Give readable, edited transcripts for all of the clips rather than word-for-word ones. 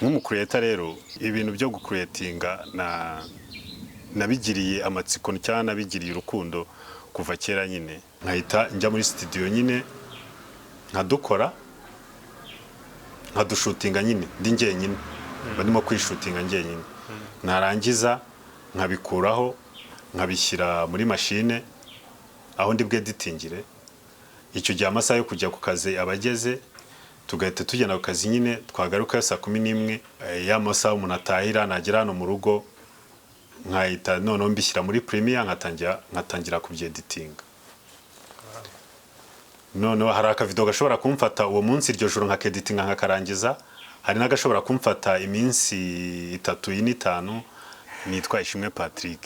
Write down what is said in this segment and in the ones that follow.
nk'umukureta rero ibintu byo gukuretinga nabigiriye amatsiko cyane nabigiriye urukundo kuva kera nyine nkahita njya muri studio nyine nkadukora nkadushutinga nyine ndi njyenyine barimo kwishutinga njyenyine narangiza nkabikuraho nkabishyira muri machine aho ndi bweditingire icyo gihe amasaha yo kujya ku kazi abageze tugahita tugenda ku kazi nyine twagaruka saa 11 y'amasaha umuntu atahira nagera hano mu rugo nkahita noneho mbishyira muri Premiere nkatangira kubyeditinga noneho hari akavideo gashobora kumfata uwo munsi iryo joro nkakeditinga nkakarangiza hari n'agashobora kumfata iminsi 3-5 nitwa Ishimwe Patrick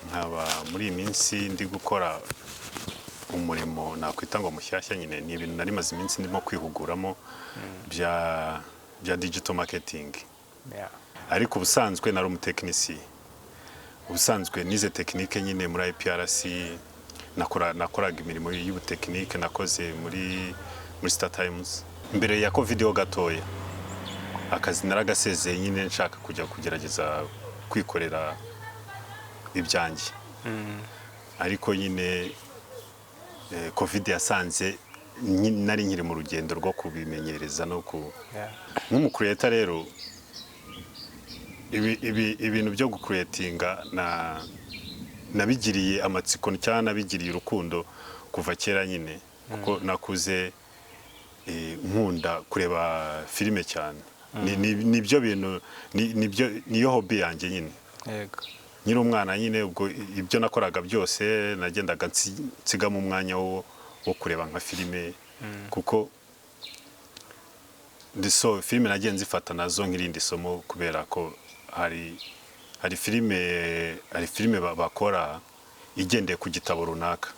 nkaba muri iyi minsi ndi gukora umurimo nakwita ngo mushyashya nyine ni ibintu nari maze iminsi ndimo kwihuguramo bya digital marketing ariko ubusanzwe nari umutekinisi ubusanzwe nize tekinike nyine muri IPRC nakoraga imirimo y'ubutekinike nakoze muri Star Times mbere ya covid yo gatoya akazi naragasezeye nyine nshaka kujya kugerageza kwikorera ibyanjye ariko nyine covid yasanze nari nkiri mu rugendo rwo kubimenyereza no nk'umukureta rero ibintu byo gukuretinga nabigiriye amatsiko cyane nabigiriye urukundo kuva kera nyine kuko nakuze nkunda kureba filime cyane nibyo bintu niyo hobby yanjye nyine yego nyiri umwana nyine ubwo ibyo nakoraga byose nagendaga nsiga mu mwanya wo kureba nka filime kuko filime nagiye nzifata nazo nk'irindi somo kubera ko hari filime bakora igendeye ku gitabo runaka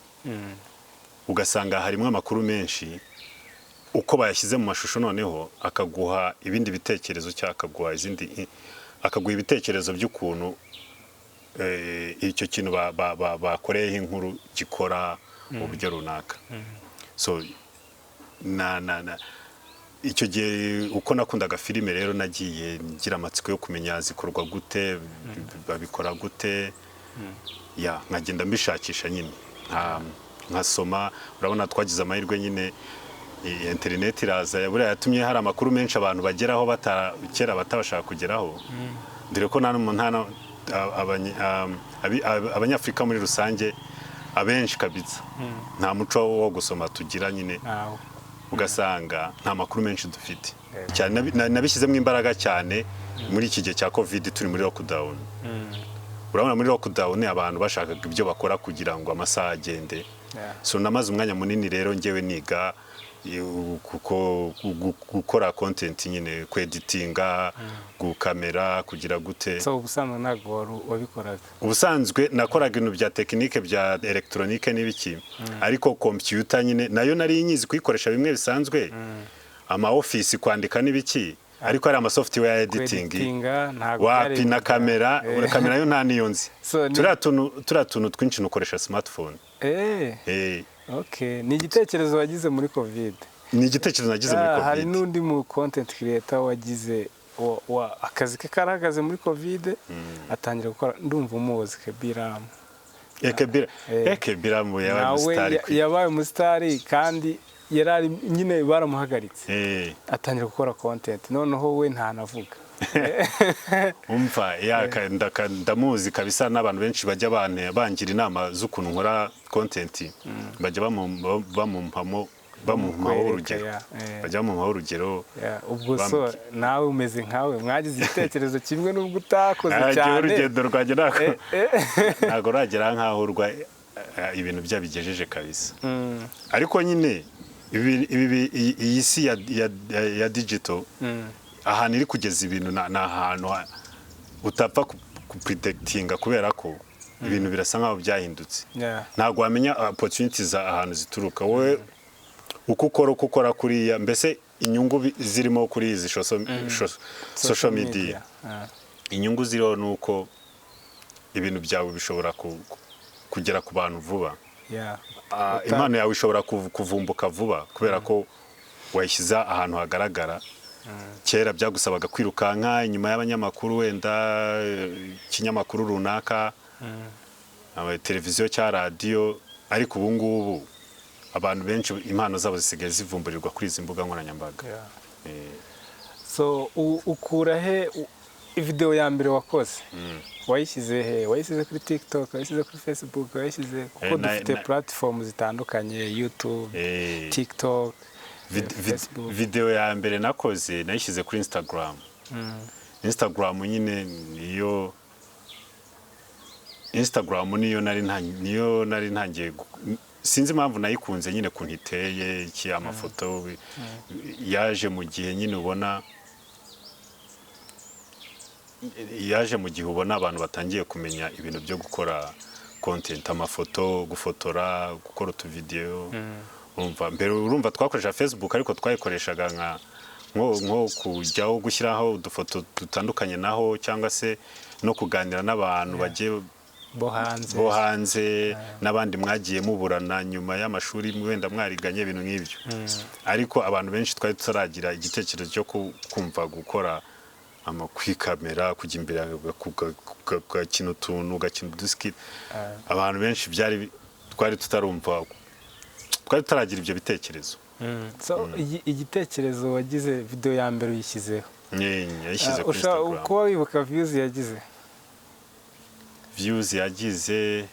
ugasanga harimo amakuru menshi uko bayashyize mu mashusho noneho akaguha ibindi bitekerezo cyangwa akaguha ibitekerezo by'ukuntu icyo kintu bakoreyeho inkuru gikora mu buryo runaka so icyo gihe uko nakundaga filime rero nagiye ngira amatsiko yo kumenya zikorwa gute babikora gute nkagenda mbishakisha nyine nkasoma urabona twagize amahirwe nyine internet iraza buriya yatumye hari amakuru menshi abantu bageraho kera batabashaka kugeraho dore ko abanyafrika muri rusange abenshi kabitsa nta muco wo gusoma tugira nyine ugasanga nta makuru menshi dufite cyane nabishyizemo imbaraga cyane muri iki gihe cya covid turi muri lockdown urabona muri lockdown abantu bashakaga ibyo bakora kugira ngo amasaha agende so namaze umwanya munini rero ngewe niga gukora content nyine kweditinga gukamera kugira gute so ubusanzwe ntabwo wabikoraga ubusanzwe nakoraga ibintu bya tekinike bya electronique n'ibiki ariko computer nyine nayo nari nyizi kuyikoresha bimwe bisanzwe ama office kwandika n'ibiki ariko hari ama software editing wapi na kamera yo nta niyo nzi turiya tuntu twinshi nukoresha smartphone okay ni igitekerezo wagize muri covid ni igitekerezo nagize muri covid hari n'undi mu content creator wagize akazi ke karagaze muri covid atangira gukora ndumva umuzi Kebiramu Kebiramu yabaye umusitari kandi yarari nyine baramuhagaritse atangira gukora content noneho we ntanavuga umva ndamuzi kabisa n'abantu benshi bajya bangira inama z'ukuntu nkora content bajya bamumpaho urugero bajya bamumpaho urugero ubwo so nawe umeze nkawe mwagize igitekerezo kimwe n'ubwo utakoze cyane urugendo rwanjye ntabwo ragera nkaho ibintu byabigejeje kabisa ariko nyine iyi si ya digital ahantu iri kugeza ibintu ni ahantu utapfa kupredictinga kubera ko ibintu birasa nkaho byahindutse ntabwo wamenya opportunities ahantu zituruka wowe uko ukora kuriya mbese inyungu zirimo kuri izi social media inyungu ziriho nuko ibintu byawe bishobora kugera ku bantu vuba impano yawe ishobora kuvumbuka vuba kubera ko wayishyize ahantu hagaragara kera byagusabaga kwirukanka inyuma y'abanyamakuru wenda ikinyamakuru runaka televiziyo cya radiyo ariko ubu ngubu abantu benshi impano zabo zisigaye zivumburirwa kuri izi mbuga nkoranyambaga. So ukura he video ya mbere wakoze? Wayishyize he? Wayishyize kuri TikTok, wayishyize kuri Facebook, wayishyize kuko dufite platform zitandukanye, YouTube, TikTok, Facebook. Video ya mbere nakoze nayishyize kuri Instagram. Instagram nyine niyo nari ntangiye sinzi impamvu nayikunze nyine kuntu iteye iki amafoto yaje mu gihe nyine ubona abantu batangiye kumenya ibintu byo gukora content, amafoto, gufotora, gukora utuvideo. Urumva twakoresha Facebook ariko twayikoreshaga nko kujyaho gushyiraho udufoto dutandukanye naho cyangwa se no kuganira n'abantu bagiye bo hanze n'abandi mwagiye muburana nyuma y'amashuri wenda mwariganye ibintu nk'ibyo. Ariko abantu benshi twari tutaragira igitekerezo cyo kumva gukora kwikamera kujya imbere gukina utuntu ugakina uduskit. Abantu benshi twari tutaragira ibyo bitekerezo. So igitekerezo wagize video ya mbere uyishyizeho? Yashyize kuri Instagram. Kuba wibuka views yagize? Views yagize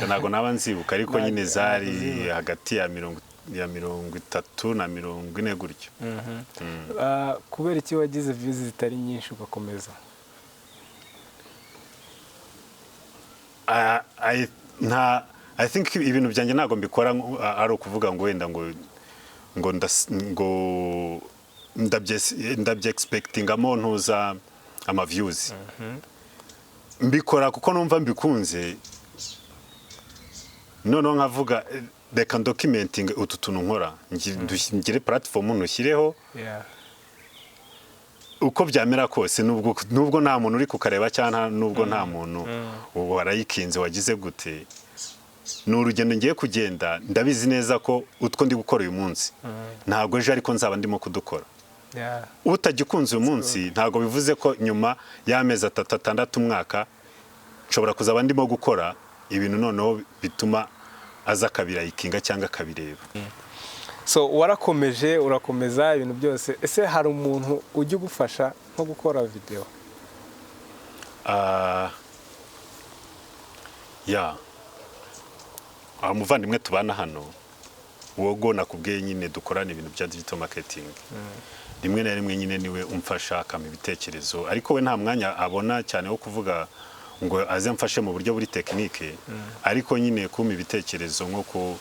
ntabwo naba nzibuka ariko nyine zari hagati ya 30 na 40 gutyo. Kubera iki wagize views zitari nyinshi ugakomeza? I think ibintu byanjye ntabwo mbikora ari ukuvuga ngo wenda ngo ndabye expectingamo ntuza ama views. Mbikora kuko numva mbikunze, noneho nkavuga reka documenting utu tuntu nkora ngire platform ntushyireho uko byamera kose, nubwo nta muntu uri kukareba cyangwa nubwo nta muntu warayikinze wagize gute. Ni urugendo ngiye kugenda, ndabizi neza ko utwo ndi gukora uyu munsi ntabwo ejo ariko nzaba ndimo kudukora. Utagikunze uyu munsi ntabwo bivuze ko nyuma y'amezi 3, 6, umwaka nshobora kuzaba ndimo gukora ibintu noneho bituma aza kabirayikinga cyangwa kabireba. So warakomeje urakomeza ibintu byose. Ese hari umuntu ujya ugufasha nko gukora video? Umuvandimwe tubana hano wogo nakubwiye nyine dukorana ibintu bya digital marketing. Rimwe na rimwe nyine niwe umfasha akama ibitekerezo, ariko we nta mwanya abona cyane wo kuvuga ngo aze mfashe mu buryo buri tekinike. Ariko nyine kuma ibitekerezo nko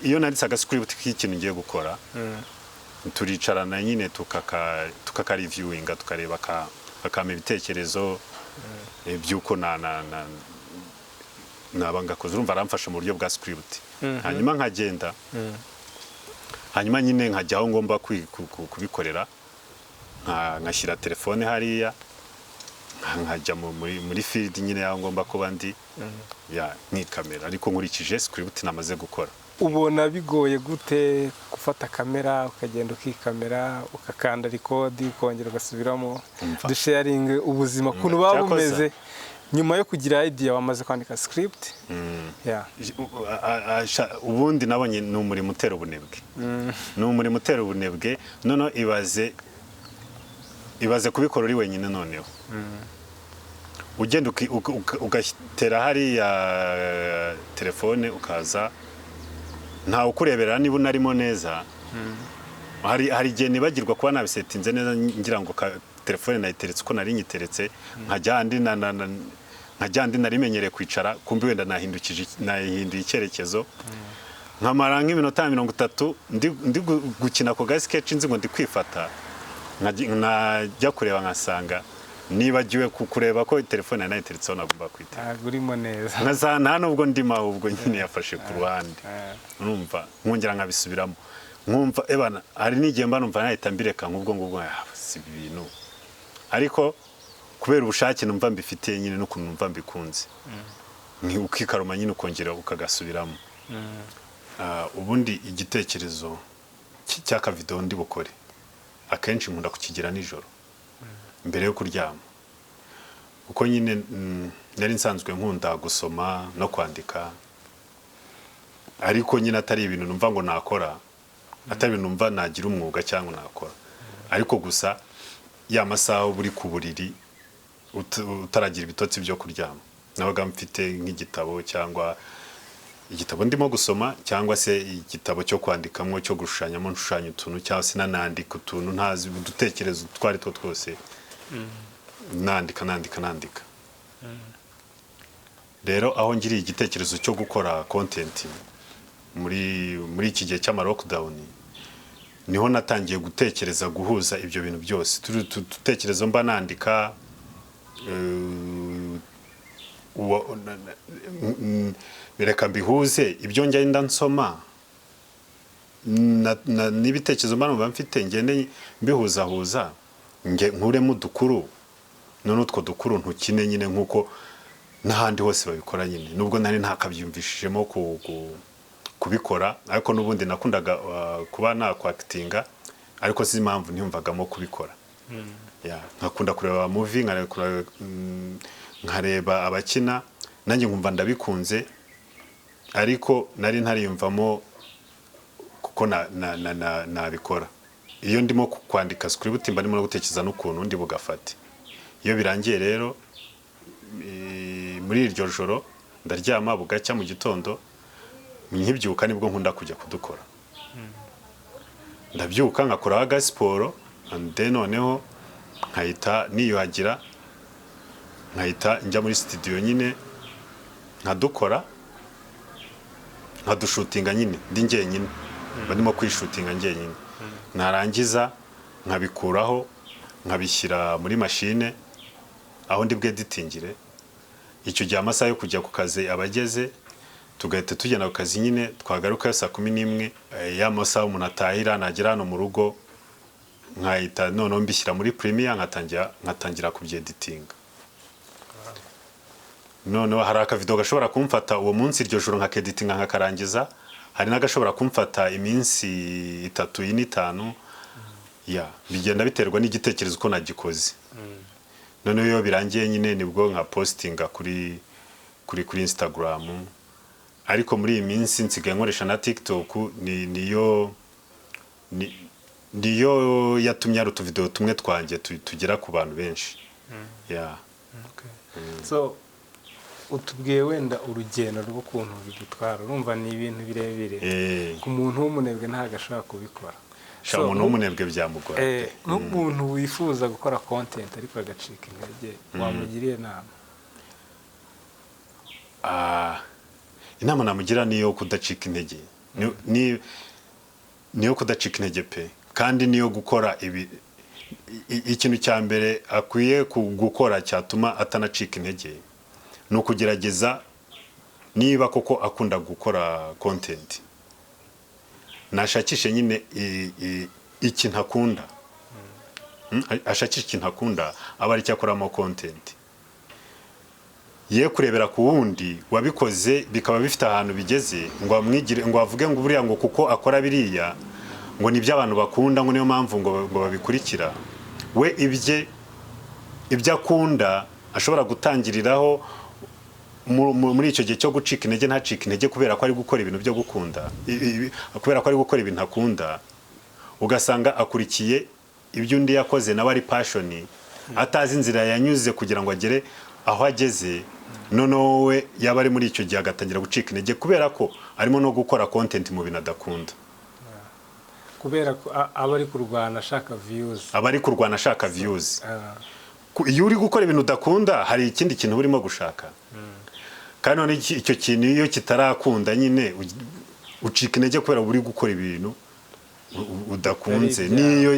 iyo nanditse agascript k'ikintu ngiye gukora, turicarana nyine tukaka reviewinga tukareba akama ibitekerezo byuko nabangakoze. Urumva aramfasha mu buryo bwa script. Hanyuma nkagenda, hanyuma nyine nkajyaho ngomba kubikorera, nkashyira telefone hariya, nkajya muri field nyine yaho ngomba kuba ndi nkikamera ariko nkurikije script namaze gukora. Ubona bigoye gute gufata kamera ukagenda ukikamera ukakanda record ukongera ugasubiramo dusharing ubuzima kuntu babumeze nyuma yo kugira idea wamaze kwandika script? Ubundi nabonye ni umurimo utera ubunebwe. Noneho ibaze kubikora uri wenyine. Noneho ugenda ugatera hariya telefone ukaza ntawe ukurebera niba unarimo neza. Hari igihe nibagirwa kuba nabisetinze neza, ngira ngo telefone nayiteretse uko nari nyiteretse, nkajya andi narimenyereye kwicara, kumbi wenda nahinduye icyerekezo. Nkamara nk'iminota 30 ndi gukina ku sketch nzi ngo ndi kwifata, najya kureba nkasanga nibagiwe kureba ko telefone nayiteretseho nagomba kwitera. Urimo neza. Nta nubwo ndima ahubwo nyine yafashe ku ruhande. Urumva nkongera nkabisubiramo. Nkumva ebana hari n'igihe mba numva nahita mbireka ngubwo si ibintu. Ariko kubera ubushake numva mbifitiye nyine no kunumva mbikunze. Ukikaruma nyine ukongera ukagasubiramo. Ubundi igitekerezo cy'aka video ndi bukore akenshi nkunda kukigira nijoro mbere yo kuryama uko nyine nari nsanzwe nkunda gusoma no kwandika ariko nyine atari ibintu numva ngo nakora atari ibintu numva nagira umwuga cyangwa nakora ariko gusa ya masaha buri ku buriri utaragira ibitotsi byo kuryama nabaga mfite nk'igitabo cyangwa igitabo ndimo gusoma cyangwa se igitabo cyo kwandikamo cyo gushushanyamo nshushanya utuntu cyangwa se nanandika utuntu ntazi udutekerezo twari two twose nandika rero aho ngiriye igitekerezo cyo gukora content muri iki gihe cy'ama lockdown niho natangiye gutekereza guhuza ibyo bintu byose dutekerezo mba nandika reka mbihuze ibyo ngenda nsoma n'ibitekerezo mba mfite ngende mbihuzahuza nkuremo udukuru none utwo dukuru ntukine nyine nk'uko n'ahandi hose babikora nyine nubwo nari ntakabyumvishijemo kubikora ariko n'ubundi nakundaga kuba nakwakitinga ariko si impamvu ntiyumvagamo kubikora nkakunda kureba movie nkareba abakina nanjye nkumva ndabikunze ariko nari ntariyumvamo kuko nabikora iyo ndimo kwandika script mba ndimo gutekereza n'ukuntu ndi bugafate iyo birangiye rero muri iryo joro ndaryama bugacya mu gitondo nkibyuka nibwo nkunda kujya kudukora ndabyuka ngakora aga siporo and then noneho nkahita niyuhagira nkahita njya muri studio nyine nkadukora nkadushutinga nyine ndi njyenyine barimo kwishutinga njyenyine narangiza nkabikuraho nkabishyira muri machine aho ndi bweditingire icyo gihe amasaha yo kujya ku kazi abageze tugahita tugenda ku kazi nyine twagaruka saa 11 y'amasaha umuntu atahira nagera hano mu rugo nkahita noneho mbishyira muri Premiere nkatangira kubyeditinga noneho hari akavideo gashobora kumfata uwo munsi iryo joro nkakeditinga nkakarangiza hari n'agashobora kumfata iminsi 3-5 bigenda biterwa n'igitekerezo uko nagikoze noneho iyo birangiye nyine nibwo nka postinga kuri Instagram ariko muri iyi minsi nsigaye nkoresha na TikTok niyo yatumye ari utuvideo tumwe twanjye tugera ku bantu benshi so utubwiye wenda urugendo rw'ukuntu bigutwara urumva ni ibintu birebire ku muntu w'umunebwe ntago ashobora kubikora umuntu w'umunebwe byamugora n'umuntu wifuza gukora content ariko agacika intege wamugiriye inama namugira niyo kudacika intege niyo kudacika intege pe kandi niyo gukora ikintu cya mbere akwiye gukora cyatuma atanacika intege no kugerageza niba koko akunda gukora content nashakishe nyine ikintu akunda ashakisha ikintu akunda aba ari cyakoramo content ye kurebera ku wundi wabikoze bikaba bifite ahantu bigeze ngo amwigire ngo avuge ngo buriya ngo kuko akora biriya ngo nibyo abantu bakunda ngo niyo mpamvu ngo babikurikira we ibyo akunda ashobora gutangiriraho muri icyo gihe cyo gucika intege ntacika intege kubera ko ari gukora ibintu byo gukunda kubera ko ari gukora ibintu akunda ugasanga akurikiye ibyo undi yakoze nawe ari passion atazi inzira yanyuze kugira ngo agere aho ageze noneho we yaba ari muri icyo gihe agatangira gucika intege kubera ko arimo no gukora content mu bintu adakunda kubera ko aba ari kurwana ashaka views iyo uri gukora ibintu udakunda hari ikindi kintu urimo gushaka kandi none icyo kintu iyo kitarakunda nyine ucika intege kubera uri gukora ibintu udakunze niyo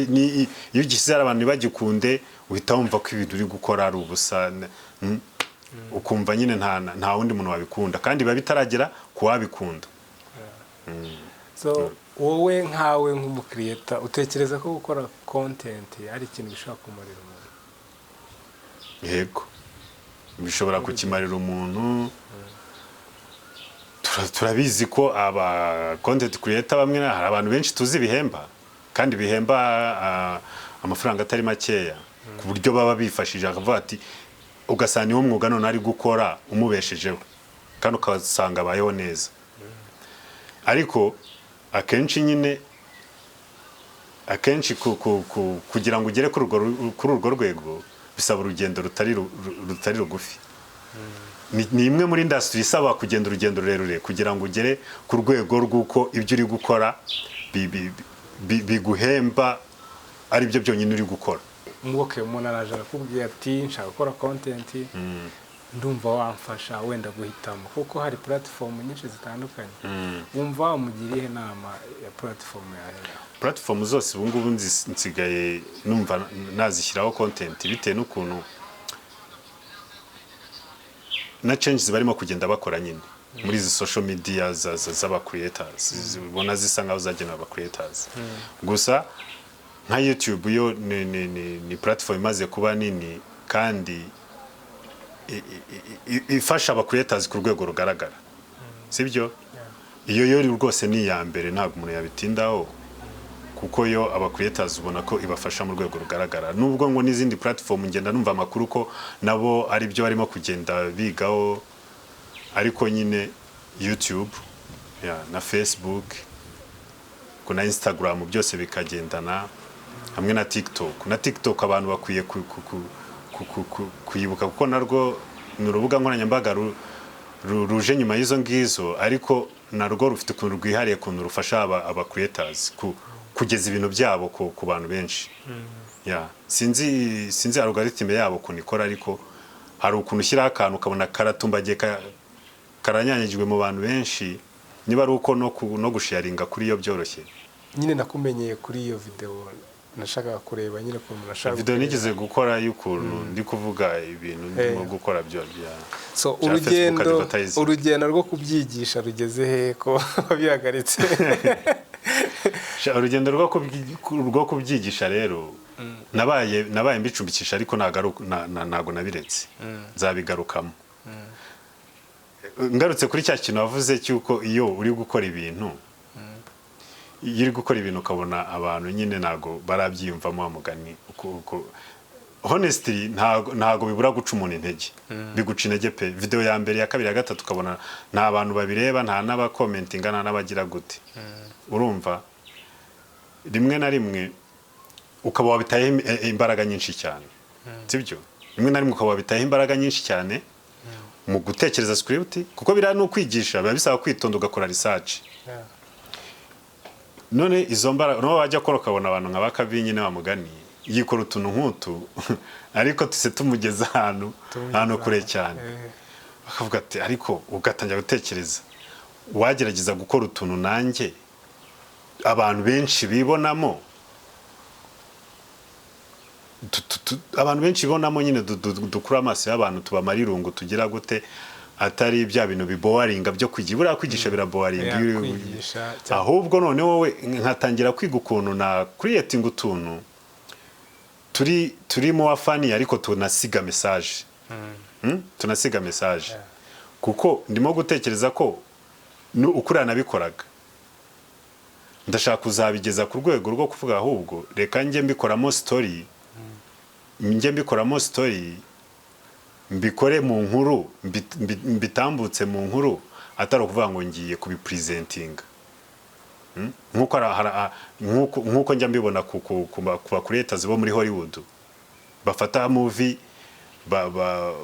iyo gishyize abantu bagikunde uhita wumva ko ibintu uri gukora ari ubusa ukumva nyine nta wundi muntu wabikunda kandi biba bitaragera ku wabikunda so wowe nkawe nk'umukiriyeta utekereza ko gukora content ari ikintu gishobora kumarira umuntu yego bishobora kukimarira umuntu turabizi ko aba content creator bamwe hari abantu benshi tuzi bihemba kandi bihemba amafaranga atari makeya ku buryo baba bifashije akavuga ati ugasanga niwo mwuga none ari gukora umubeshejeho kandi ukasanga abayeho neza. Ariko akenshi nyine kugira ngo ugere kuri urwo rwego bisaba urugendo rutari rugufi. Ni imwe muri industry isaba kugenda urugendo rurerure kugira ngo ugere ku rwego rw'uko ibyo uri gukora biguhemba ari byo byonyine uri gukora. Mwoke umuntu araje arakubwira ati nshaka gukora content, ndumva wamfasha wenda guhitamo kuko hari platform nyinshi zitandukanye. Wumva umugiriye inama ya platform yawe? Platform zose ubu ngubu nsigaye numva nazishyiraho content bitewe n'ukuntu na changes barimo kugenda bakora nyine muri izi social media z'aba creators zibona zisa nkaho zagenewe aba creators. Gusa nka YouTube yo ni platform imaze kuba nini kandi ifasha aba creators ku rwego rugaragara, sibyo? Iyo yo rwose ni ya mbere ntabwo umuntu yabitindaho kuko yo aba creators ubona ko ibafasha mu rwego rugaragara. Nubwo ngo n'izindi platform ngenda numva amakuru ko nabo ari byo barimo kugenda bigaho, ariko nyine YouTube na Facebook na Instagram byose bikagendana hamwe na TikTok. Na TikTok abantu bakwiye kuyibuka kuko narwo ni urubuga nkoranyambaga ruje nyuma y'izo ngizo, ariko narwo rufite ukuntu rwihariye ukuntu rufasha aba creators kugeza ibintu byabo ku bantu benshi. Sinzi algorithm yabo ukuntu ikora, ariko hari ukuntu ushyiraho akantu ukabona karatumbagiye karanyanyagijwe mu bantu benshi, niba ari uko no gusharinga kuri iyo byoroshye. Nyine nakumenyeye kuri iyo video, nashaka kureba nyine ko umuntu ashaka video nigeze gukora y'ukuntu ndi kuvuga ibintu ndimo gukora byo bya. So urugendo rwo kubyigisha rugeze he ko bihagaritse? Urugendo rwo kubyigisha rero nabaye mbicumbikisha, ariko ntago nabiretse, nzabigarukamo. Ngarutse kuri cya kintu wavuze cyuko iyo uri gukora ibintu ukabona abantu nyine ntago barabyiyumvamo amugani honestly ntago bibura guca umuntu intege, biguca intege pe. Video ya mbere ya kabiri ya gatatu ukabona nta bantu babireba, nta n'aba commentinga, nta n'abagira gute. Urumva rimwe na rimwe ukaba wabitaye imbaraga nyinshi cyane, sibyo? Rimwe na rimwe ukaba wabitaye imbaraga nyinshi cyane mu gutekereza script, kuko bira no kwigisha biba bisaba kwitonda ugakora research. None izo mbaraga no wajya kora ukabona abantu nka Bakabi nyine bamugani yikora utuntu nk'utu ariko tuse tumugeza ahantu kure cyane, bakavuga ati ariko ugatangira gutekereza wagerageza gukora utuntu nanjye abantu benshi bibonamo, abantu benshi bibonamo nyine dukura amaso y'abantu tubamara irungu tugira gute, atari bya bintu bibowaringa byo kwigisha birabowaringa. Ahubwo none wowe nkatangira kwiga ukuntu na creating utuntu turi mu afani, ariko tunasiga message. Tunasiga message kuko ndimo gutekereza ko ukurana bikoraga ndashaka kuzabigeza ku rwego rwo kuvuga ahubwo reka njye mbikoramo story, mbikore mu nkuru, mbitambutse mu nkuru, atari ukuvuga ngo ngiye kubipresentinga. Nkuko njya mbibona ku ba creators bo muri Hollywood bafata movie,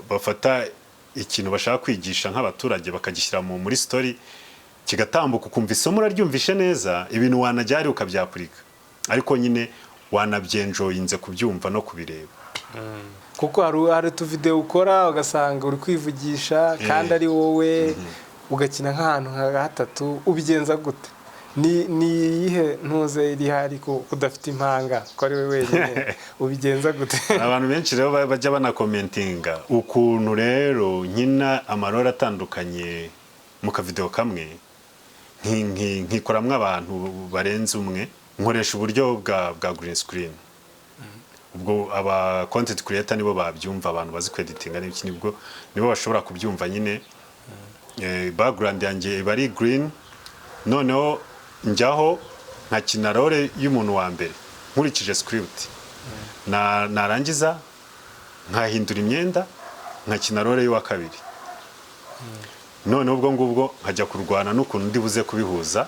bafata ikintu bashaka kwigisha nk'abaturage bakagishyira muri story, kigatambuka ukumva isomo uraryumvishe neza, ibintu wanajyari ukabyapurika, ariko nyine wanabyenjoyinze kubyumva no kubireba. Kuko hari tu video ukora ugasanga uri kwivugisha kandi ari wowe ugakina nk'ahantu nka hatatu, ubigenza gute? Ni ihe ntuze iri hari ko udafite impanga ko ari we wenyine, ubigenza gute? Abantu benshi rero bajya bana commentinga ukuntu rero nkina amarora atandukanye mu ka video kamwe, nkikoramwe abantu barenze umwe, nkoresha uburyo bwa green screen. Ubwo aba content creator nibo babyumva, abantu bazi kweditinga n'iki nibo bashobora kubyumva nyine. Background yanjye bari green, noneho njyaho nkakina role y'umuntu wa mbere nkurikije script narangiza nkahindura imyenda nkakina role y'uwa kabiri noneho ubwo ngubwo nkajya kurwana n'ukuntu ndi buze kubihuza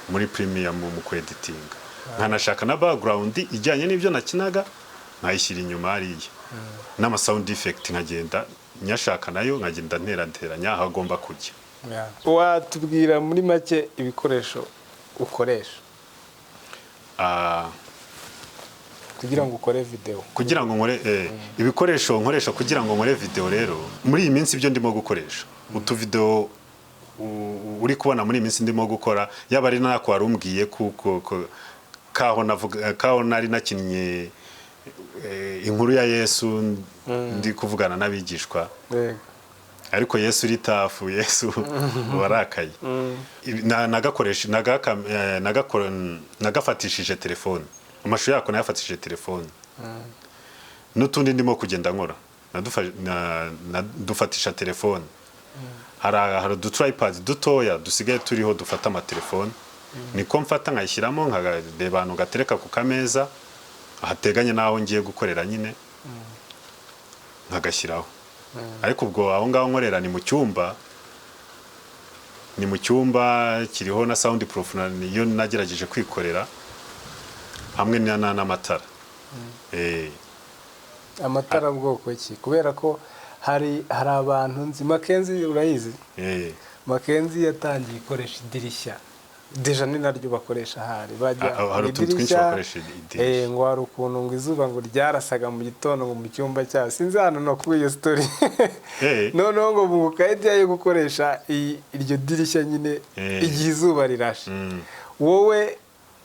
muri premium mu kweditinga nkanashaka na background ijyanye n'ibyo nakinaga nkayishyira inyuma hariya n'ama sound effect nkagenda nyashaka nayo nkagenda nteranya aho agomba kujya. Watubwira muri make ibikoresho ukoresha kugira ngo ukore video? Kugira ngo nkore ibikoresho nkoresha kugira ngo nkore video rero muri iyi minsi ibyo ndimo gukoresha utu video uri kubona muri iyi minsi ndimo gukora yaba ari nako warumbwiye kuko kaho nari nakinnye inkuru ya Yesu ndi kuvugana n'abigishwa ariko Yesu ritafu Yesu warakaye nagakoresha nagafatishije telefone amashusho yako nayafatishije telefone n'utundi ndimo kugenda nkora dufatisha telefone hari du tripod dutoya dusigaye turiho dufata ama telefone niko mfata nkayishyiramo nkareba gatereka ku kameza ahateganye naho ngiye gukorera nyine nkagashyiraho ariko ubwo aho ngaho nkorera ni mu cyumba kiriho na sound proof niyo nagerageje kwikorera hamwe n'amatara. Amatara bwoko ki? Kubera ko hari abantu nzi Mackenzie urayizi? Mackenzie yatangiye ikoresha idirishya deja ni naryo bakoresha hari idirishya ngo hari ukuntu ngo izuba ngo ryarasaga mu gitondo ngo mu cyumba cya sinzi hano no kuri iyo story noneho ngo mu kayidya yo gukoresha iryo dirishya nyine igihe izuba rirashe. Wowe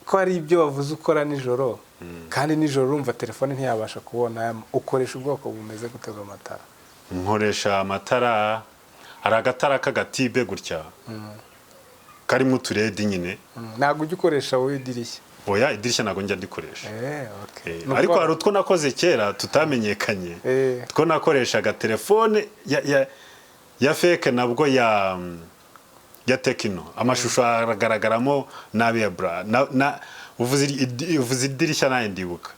ko hari ibyo wavuze ukora nijoro kandi nijoro urumva telefone ntiyabasha kubona ukoresha ubwoko bumeze gutega amatara? Nkoresha amatara hari agatara k'agatibe gutya karimo uturedi nyine. Ntabwo ujya ukoresha wowe idirishya? Oya idirishya ntabwo njya ndikoresha. Ariko hari utwo nakoze kera tutamenyekanye two nakoreshaga telefone ya fake nabwo ya Tecno amashusho agaragaramo nabi ya uvuze idirishya nayo ndibuka.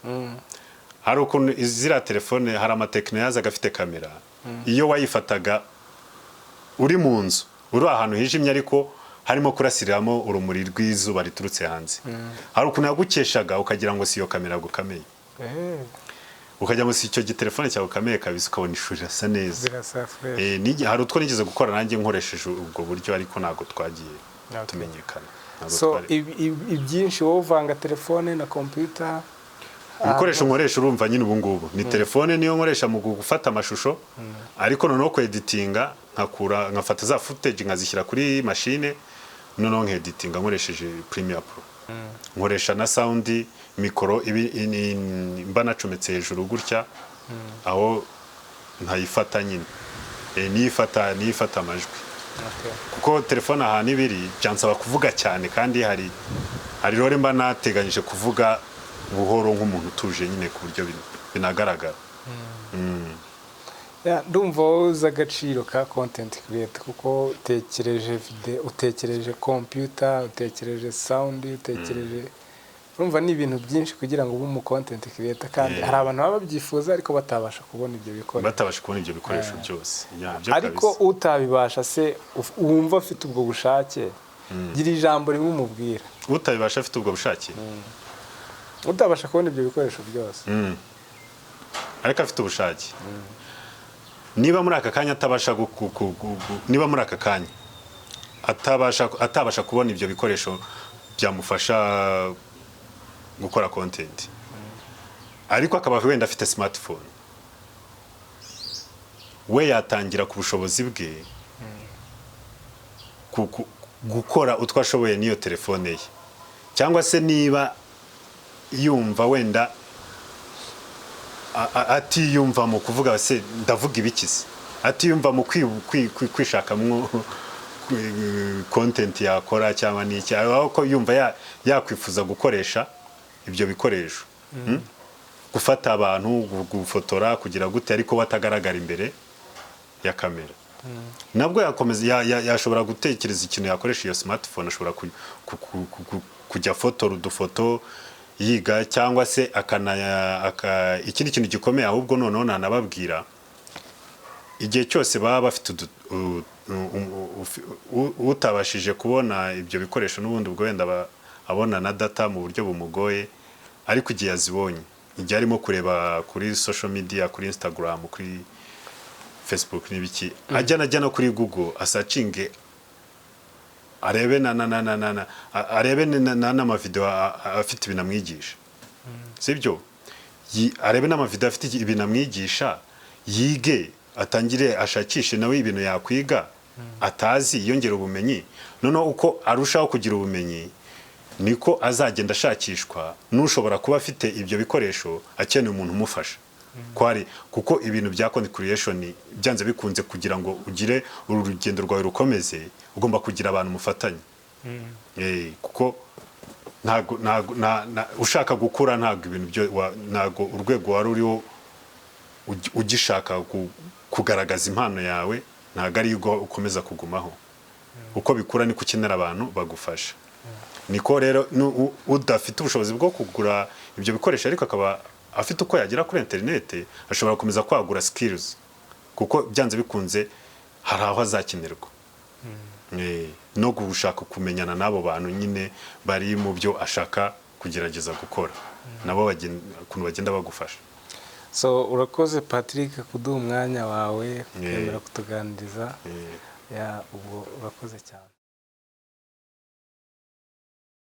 Hari ukuntu izira telefone hari ama Tecno yaza gafite kamera iyo wayifataga uri mu nzu uri ahantu hijimye ariko harimo kurasiriramo urumuri rw'izuba riturutse hanze hari ukuntu yagukeshaga ukagira ngo si yo kamera gukameye ukagira ngo si icyo telefone cyawe gukameye kabisa ukabona ishusho irasa neza. Hari utwo nigeze gukora nanjye nkoresheje ubwo buryo ariko ntago twagiye tumenyekana. So ibyinshi wowe uvanga telefone na computer? Ibikoresho nkoresha urumva nyine ubu ngubu ni telefone niyo nkoresha mu gufata amashusho ariko noneho ku editinga nkafata za footage nkazishyira kuri machine noneho nkeditinga nkoresheje Premiere Pro. Nkoresha na sound mikoro mba nacometse hejuru gutya aho nkayifata nyine niyifata amajwi kuko telefone ahantu ibiri byansaba kuvuga cyane kandi hari rero mba nateganyije kuvuga buhoro nk'umuntu utuje nyine ku buryo binagaragara. Ndumva uzi agaciro ka content creator kuko utekereje video utekereje computer utekereje sound utekereje urumva ni ibintu byinshi kugira ngo ube mu content creator kandi hari abantu baba babyifuza ariko batabasha kubona ibyo bikoresho byose. Ariko utabibasha se wumva afite ubwo bushake gira ijambo rimwe umubwira. Utabibasha afite ubwo bushake utabasha kubona ibyo bikoresho byose ariko afite ubushake niba muri aka kanya atabasha kubona ibyo bikoresho byamufasha gukora content ariko akaba wenda afite smartphone we yatangira ku bushobozi bwe gukora utwo ashoboye n'iyo telefone ye cyangwa se niba yumva wenda atiyumva mu kuvuga se ndavuga ibikize atiyumva mu kwishakamo content yakora cyangwa n'iki aho yumva yakwifuza gukoresha ibyo bikoresho gufata abantu gufotora kugira gute ariko batagaragara imbere ya kamera nabwo yakomeza yashobora gutekereza ikintu yakoresha iyo smartphone ashobora kujya fotora udufoto yiga cyangwa se ikindi kintu gikomeye ahubwo noneho nanababwira igihe cyose baba bafite utabashije kubona ibyo bikoresho n'ubundi ubwo wenda abona na data mu buryo bumugoye ariko igihe yazibonye igihe arimo kureba kuri social media kuri Instagram kuri Facebook n'ibiki ajya no kuri Google asacinge arebe n'amavideo afite ibinamwigisha sibyo arebe n'amavideo afite ibinamwigisha yige atangire ashakishe nawe ibintu yakwiga atazi yongera ubumenyi noneho uko arushaho kugira ubumenyi niko azagenda ashakishwa n'ushobora kuba afite ibyo bikoresho akeneye umuntu umufasha kuko ibintu bya content creation byanze bikunze kugira ngo ugire uru rugendo rwawe rukomeze ugomba kugira abantu mufatanye kuko ushaka gukura ntago ibintu ntago urwego wari uriho ugishaka kugaragaza impano yawe ntago ari ukomeza kugumaho uko bikura niko ukenera abantu bagufasha niko rero udafite ubushobozi bwo kugura ibyo bikoresho ariko akaba afite uko yagera kuri internet ashobora gukomeza kwagura skills kuko byanze bikunze hari aho azakenerwa no gushaka kumenyana n'abo bantu nyine bari mu byo ashaka kugerageza gukora nabo ukuntu bagenda bagufasha. So urakoze Patrick kuduha umwanya wawe ukemera kutuganiriza ubwo urakoze cyane.